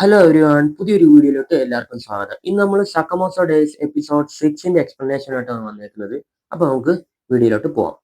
Hello everyone, പുതിയൊരു വീഡിയോയിലോട്ട് എല്ലാവർക്കും സ്വാഗതം. ഇന്ന് നമ്മൾ സക്കമോസോ ഡേയ്സ് എപ്പിസോഡ് 6ന്റെ എക്സ്പ്ലനേഷൻ ആയിട്ടാണ് വന്നേക്കുന്നത്. അപ്പൊ നമുക്ക് വീഡിയോയിലോട്ട് പോവാം.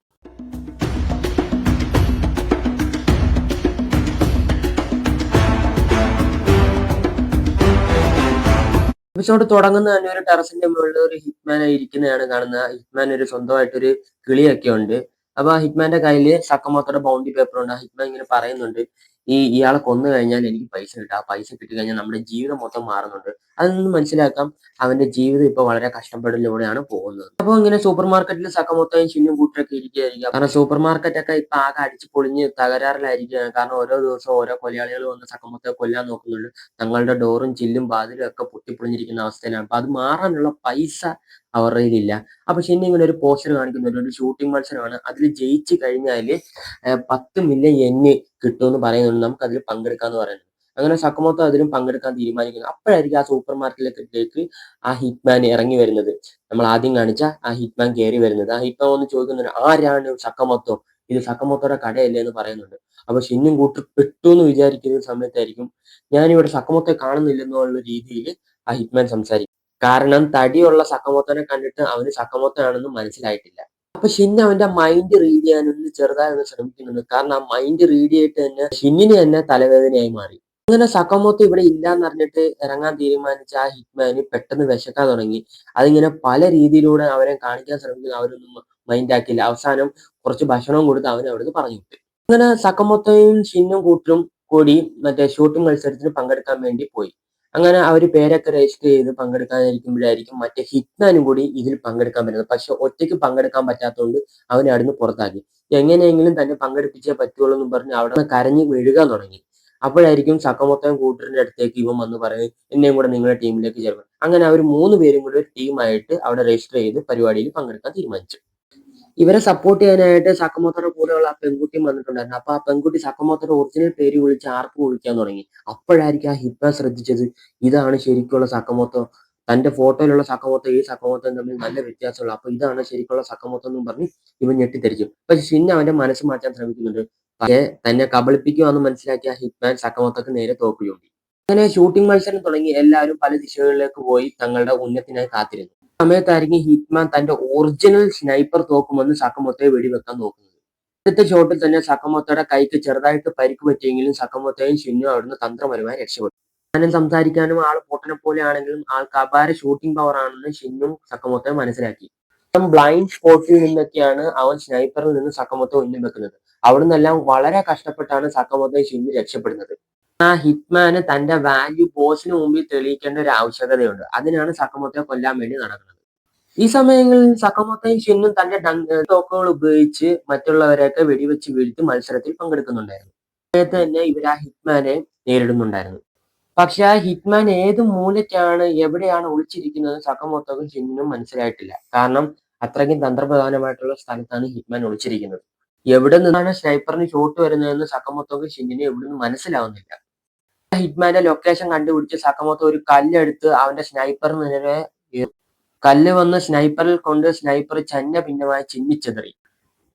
എപ്പിസോഡ് തുടങ്ങുന്ന തന്നെ ഒരു ടെറസിന്റെ മുകളിൽ ഒരു ഹിറ്റ്മാൻ ഇരിക്കുന്നതാണ് കാണുന്നത്. ഹിറ്റ്മാൻ ഒരു സ്വന്തമായിട്ടൊരു കിളിയൊക്കെ ഉണ്ട്. അപ്പൊ ആ ഹിറ്റ്മാന്റെ കയ്യിൽ സക്കമോത്തോടെ ബൗണ്ടി പേപ്പർ ഉണ്ട്. ആ ഹിറ്റ്മാൻ ഇങ്ങനെ പറയുന്നുണ്ട്, ഇയാളെ കൊന്നു കഴിഞ്ഞാൽ എനിക്ക് പൈസ കിട്ടും. ആ പൈസ കിട്ടിക്കഴിഞ്ഞാൽ നമ്മുടെ ജീവിതം മൊത്തം മാറുന്നുണ്ട്. അതിൽ നിന്ന് മനസ്സിലാക്കാം അവന്റെ ജീവിതം ഇപ്പൊ വളരെ കഷ്ടപ്പെടലിലൂടെയാണ് പോകുന്നത്. അപ്പൊ ഇങ്ങനെ സൂപ്പർ മാർക്കറ്റിൽ സക്കമോത്തോയും ഷിന്നും കൂട്ടരൊക്കെ ഇരിക്കുകയായിരിക്കും. കാരണം സൂപ്പർ മാർക്കറ്റ് ഒക്കെ ഇപ്പൊ ആകെ അടിച്ച് പൊളിഞ്ഞ് തകരാറിലായിരിക്കുകയാണ്. കാരണം ഓരോ ദിവസവും ഓരോ കൊലയാളികൾ വന്ന് സക്കമോത്തോയെ കൊല്ലാൻ നോക്കുന്നുണ്ട്. തങ്ങളുടെ ഡോറും ചില്ലും വാതിലും ഒക്കെ പൊട്ടിപ്പൊളിഞ്ഞിരിക്കുന്ന അവസ്ഥയിലാണ്. അപ്പൊ അത് മാറാനുള്ള പൈസ അവരുടെ കയ്യിലില്ല. അപ്പൊ ഷിന്ന് ഇങ്ങനെ ഒരു പോസ്റ്റർ കാണിക്കുന്നുണ്ട്. ഒരു ഷൂട്ടിംഗ് മത്സരമാണ്. അതിൽ ജയിച്ചു കഴിഞ്ഞാല് 10 മില്യൺ യെന്ന് കിട്ടുമെന്ന് പറയുന്നുണ്ട്. നമുക്ക് അതിൽ പങ്കെടുക്കാന്ന് പറയുന്നത്. അങ്ങനെ സക്കമോത്തോ അതിലും പങ്കെടുക്കാൻ തീരുമാനിക്കുന്നു. അപ്പോഴായിരിക്കും ആ സൂപ്പർ മാർക്കറ്റിലേക്ക് ആ ഹിറ്റ്മാൻ ഇറങ്ങി വരുന്നത്. നമ്മൾ ആദ്യം കാണിച്ച ആ ഹിറ്റ്മാൻ കയറി വരുന്നത്. ആ ഹിറ്റ്മാൻ ഒന്ന് ചോദിക്കുന്നുണ്ട്, ആരാണ് സക്കമോത്തോ? ഇത് സക്കമോത്തോയുടെ കടയല്ലേ എന്ന് പറയുന്നുണ്ട്. അപ്പൊ ഷിന്നും കൂട്ടർ പെട്ടു എന്ന് വിചാരിക്കുന്ന സമയത്തായിരിക്കും ഞാനിവിടെ സക്കമോത്തോയെ കാണുന്നില്ലെന്നുള്ള രീതിയിൽ ആ ഹിറ്റ്മാൻ സംസാരിക്കും. കാരണം തടിയുള്ള സക്കമോത്തോനെ കണ്ടിട്ട് അവന് സക്കമോത്തോ ആണെന്ന് മനസ്സിലായിട്ടില്ല. അപ്പൊ ഷിൻ അവന്റെ മൈൻഡ് റീഡ് ചെയ്യാനൊന്ന് ചെറുതായി ഒന്ന് ശ്രമിക്കുന്നുണ്ട്. കാരണം ആ മൈൻഡ് റീഡ് ചെയ്തിട്ട് തന്നെ ഷിന്നിന് തന്നെ തലവേദനയായി മാറി. അങ്ങനെ സക്കമോത്തോ ഇവിടെ ഇല്ലാന്ന് അറിഞ്ഞിട്ട് ഇറങ്ങാൻ തീരുമാനിച്ച ആ ഹിറ്റ്മാന് പെട്ടെന്ന് വിശക്കാൻ തുടങ്ങി. അതിങ്ങനെ പല രീതിയിലൂടെ അവരെ കാണിക്കാൻ ശ്രമിക്കുന്നു. അവരൊന്നും മൈൻഡ് ആക്കിയില്ല. അവസാനം കുറച്ച് ഭക്ഷണവും കൊടുത്ത് അവനെ അവിടുന്ന് പറഞ്ഞു വിട്ടു. അങ്ങനെ സക്കമോത്തോയും ഷിന്നും കൂട്ടരും കൂടി മറ്റേ ഷൂട്ടിംഗ് മത്സരത്തിന് പങ്കെടുക്കാൻ വേണ്ടി പോയി. അങ്ങനെ അവര് പേരൊക്കെ രജിസ്റ്റർ ചെയ്ത് പങ്കെടുക്കാനിരിക്കുമ്പോഴായിരിക്കും മറ്റേ ഹിറ്റ്മാനും കൂടി ഇതിൽ പങ്കെടുക്കാൻ പറ്റുന്നത്. പക്ഷെ ഒറ്റയ്ക്ക് പങ്കെടുക്കാൻ പറ്റാത്തതുകൊണ്ട് അവനെ അവിടുന്ന് പുറത്താക്കി. എങ്ങനെയെങ്കിലും തന്നെ പങ്കെടുപ്പിച്ചേ പറ്റുള്ളൂ എന്ന് പറഞ്ഞ് അവിടെ കരഞ്ഞ് വീഴുകാൻ തുടങ്ങി. അപ്പോഴായിരിക്കും സക്കമോത്തോയും കൂട്ടറിന്റെ അടുത്തേക്ക് ഇവൻ വന്ന് പറയും, എന്നെയും കൂടെ നിങ്ങളുടെ ടീമിലേക്ക് ചേർക്കണം. അങ്ങനെ അവർ 3 പേരും കൂടി ഒരു ടീമായിട്ട് അവിടെ രജിസ്റ്റർ ചെയ്ത് പരിപാടിയിൽ പങ്കെടുക്കാൻ തീരുമാനിച്ചു. ഇവരെ സപ്പോർട്ട് ചെയ്യാനായിട്ട് സക്കമോത്തോയുടെ കൂടെയുള്ള ആ പെൺകുട്ടിയും വന്നിട്ടുണ്ടായിരുന്നു. അപ്പൊ ആ പെൺകുട്ടി സക്കമോത്തോയുടെ ഒറിജിനൽ പേര് വിളിച്ച് ആർപ്പ് വിളിക്കാൻ തുടങ്ങി. അപ്പോഴായിരിക്കും ആ ഹിറ്റ്മാൻ ശ്രദ്ധിച്ചത്, ഇതാണ് ശരിക്കുള്ള സക്കമോത്തോ. തന്റെ ഫോട്ടോയിലുള്ള സക്കമോത്തോ ഈ സക്കമോത്തോയും തമ്മിൽ നല്ല വ്യത്യാസമുള്ള. അപ്പൊ ഇതാണ് ശരിക്കുള്ള സക്കമോത്തോ എന്നും പറഞ്ഞ് ഇവൻ ഞെട്ടിത്തെറിച്ചു. പക്ഷെ ഷിൻ അവന്റെ മനസ്സ് മാറ്റാൻ ശ്രമിക്കുന്നുണ്ട്. പക്ഷേ തന്നെ കബളിപ്പിക്കുവാന്ന് മനസ്സിലാക്കിയ ഹിറ്റ്മാൻ സക്കമോത്തോക്ക് നേരെ തോക്കുകയുണ്ടായി. അങ്ങനെ ഷൂട്ടിംഗ് മത്സരം തുടങ്ങി. എല്ലാവരും പല ദിശകളിലേക്ക് പോയി തങ്ങളുടെ ഉന്നത്തിനായി കാത്തിരുന്നു. സമയത്തായിരിക്കും ഹിറ്റ്മാൻ തന്റെ ഒറിജിനൽ സ്നൈപ്പർ തോക്കുമെന്ന് സക്കമോത്തോയെ വെടിവെക്കാൻ നോക്കുന്നത്. അടുത്ത ഷോട്ടിൽ തന്നെ സക്കമോത്തോയുടെ കൈക്ക് ചെറുതായിട്ട് പരിക്ക് പറ്റിയെങ്കിലും സക്കമോത്തോയും ഷിന്നും അവിടുന്ന് തന്ത്രപരമായി രക്ഷപ്പെട്ടു. ഞാനും സംസാരിക്കാനും ആൾ പൊട്ടനെ പോലെ ആണെങ്കിലും ആൾക്ക് അപാര ഷൂട്ടിംഗ് പവർ ആണെന്ന് ഷിന്നും സക്കമോത്തോയും മനസ്സിലാക്കി. ബ്ലൈൻഡ് സ്പോട്ടിൽ നിന്നൊക്കെയാണ് അവൻ സ്നൈപ്പറിൽ നിന്ന് സക്കമോത്തോ ഉന്നം വെക്കുന്നത്. അവിടുന്നെല്ലാം വളരെ കഷ്ടപ്പെട്ടാണ് സക്കമോത്തോയും ഷിന്നും രക്ഷപ്പെടുന്നത്. ആ ഹിറ്റ്മാന് തന്റെ വാല്യൂ ബോസിന് മുമ്പിൽ തെളിയിക്കേണ്ട ഒരു ആവശ്യകതയുണ്ട്. അതിനാണ് സക്കമോത്തോയെ കൊല്ലാൻ വേണ്ടി നടക്കുന്നത്. ഈ സമയങ്ങളിൽ സക്കമോത്തോയും ഷിന്നും തന്റെ തോക്കുകൾ ഉപയോഗിച്ച് മറ്റുള്ളവരെയൊക്കെ വെടിവെച്ച് വീഴ്ത്തി മത്സരത്തിൽ പങ്കെടുക്കുന്നുണ്ടായിരുന്നു. സമയത്ത് തന്നെ ഇവർ ആ ഹിറ്റ്മാനെ നേരിടുന്നുണ്ടായിരുന്നു. പക്ഷെ ആ ഹിറ്റ്മാൻ ഏത് മൂലയ്ക്കാണ് എവിടെയാണ് ഒളിച്ചിരിക്കുന്നത് സക്കമോത്തോക്കും ഷിന്നിനും മനസ്സിലായിട്ടില്ല. കാരണം അത്രയ്ക്കും തന്ത്രപ്രധാനമായിട്ടുള്ള സ്ഥലത്താണ് ഹിറ്റ്മാൻ ഒളിച്ചിരിക്കുന്നത്. എവിടെ നിന്നാണ് സ്നൈപ്പറിന് ഷോട്ട് വരുന്നതെന്ന് സക്കമോത്തോക്കും ഷിന്നിനും എവിടുന്ന് മനസ്സിലാവുന്നില്ല. ഹിറ്റ്മാന്റെ ലൊക്കേഷൻ കണ്ടുപിടിച്ച് സക്കമോത്തോ ഒരു കല്ലെടുത്ത് അവന്റെ സ്നൈപ്പറിന് നേരെ കല്ല് വന്ന് സ്നൈപ്പറിൽ കൊണ്ട് സ്നൈപ്പർ ചന്ന ഭിന്നമായി ചിന്നിച്ചെതറി.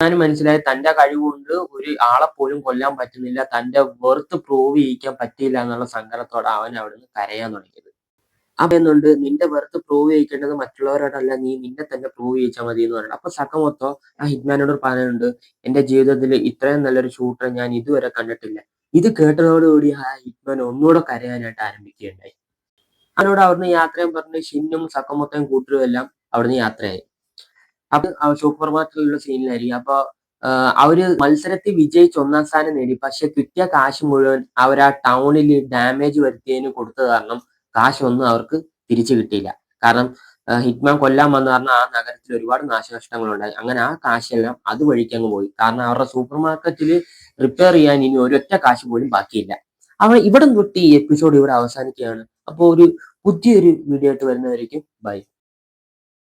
ഞാനും മനസ്സിലായി തന്റെ കഴിവുകൊണ്ട് ഒരു ആളെ പോലും കൊല്ലാൻ പറ്റുന്നില്ല. തന്റെ വെർത്ത് പ്രൂവ് ചെയ്യിക്കാൻ പറ്റിയില്ല എന്നുള്ള സങ്കടത്തോടെ അവൻ അവിടുന്ന് കരയാൻ തുടങ്ങിയത്. പറയുന്നുണ്ട്, നിന്റെ വെർത്ത് പ്രൂവ് ചെയ്യിക്കേണ്ടത് മറ്റുള്ളവരോടല്ല, നീ നിന്നെ തന്നെ പ്രൂവ് ചെയ്യിച്ചാൽ മതി എന്ന് പറയുന്നത്. അപ്പൊ സക്കമോത്തോ ആ ഹിറ്റ്മാനോട് പറയുന്നുണ്ട്, എന്റെ ജീവിതത്തിൽ ഇത്രയും നല്ലൊരു ഷൂട്ടറെ ഞാൻ ഇതുവരെ കണ്ടിട്ടില്ല. ഇത് കേട്ടതോടുകൂടി ആ ഹിറ്റ്മാൻ ഒന്നുകൂടെ കരയാനായിട്ട് ആരംഭിക്കുകയുണ്ടായി. അവനോട് അവിടുന്ന് യാത്രയും പറഞ്ഞ് ഷിന്നും സക്കമോത്തോയും കൂട്ടരും എല്ലാം അവിടുന്ന് യാത്രയായി. അപ്പൊ സൂപ്പർ മാർക്കറ്റിലുള്ള സീനിലായിരിക്കും. അപ്പൊ അവര് മത്സരത്തിൽ വിജയിച്ച് 1ാം സ്ഥാനം നേടി. പക്ഷെ കിട്ടിയ കാശ് മുഴുവൻ അവർ ആ ടൗണിൽ ഡാമേജ് വരുത്തിയതിന് കൊടുത്തത് കാരണം കാശൊന്നും അവർക്ക് തിരിച്ചു കിട്ടിയില്ല. കാരണം ഹിറ്റ്മാൻ കൊല്ലാൻ വന്ന കാരണം ആ നഗരത്തിൽ ഒരുപാട് നാശനഷ്ടങ്ങളുണ്ടായി. അങ്ങനെ ആ കാശെല്ലാം അതുവഴിക്ക് അങ്ങ് പോയി. കാരണം അവരുടെ സൂപ്പർ മാർക്കറ്റിൽ റിപ്പയർ ചെയ്യാൻ ഇനി ഒരൊറ്റ കാശ് പോലും ബാക്കിയില്ല. ഇവിടെ തൊട്ട് ഈ എപ്പിസോഡ് ഇവിടെ അവസാനിക്കുകയാണ്. അപ്പോൾ ഒരു പുതിയൊരു വീഡിയോ ആയിട്ട് വരുന്നവരേക്കും ബൈ.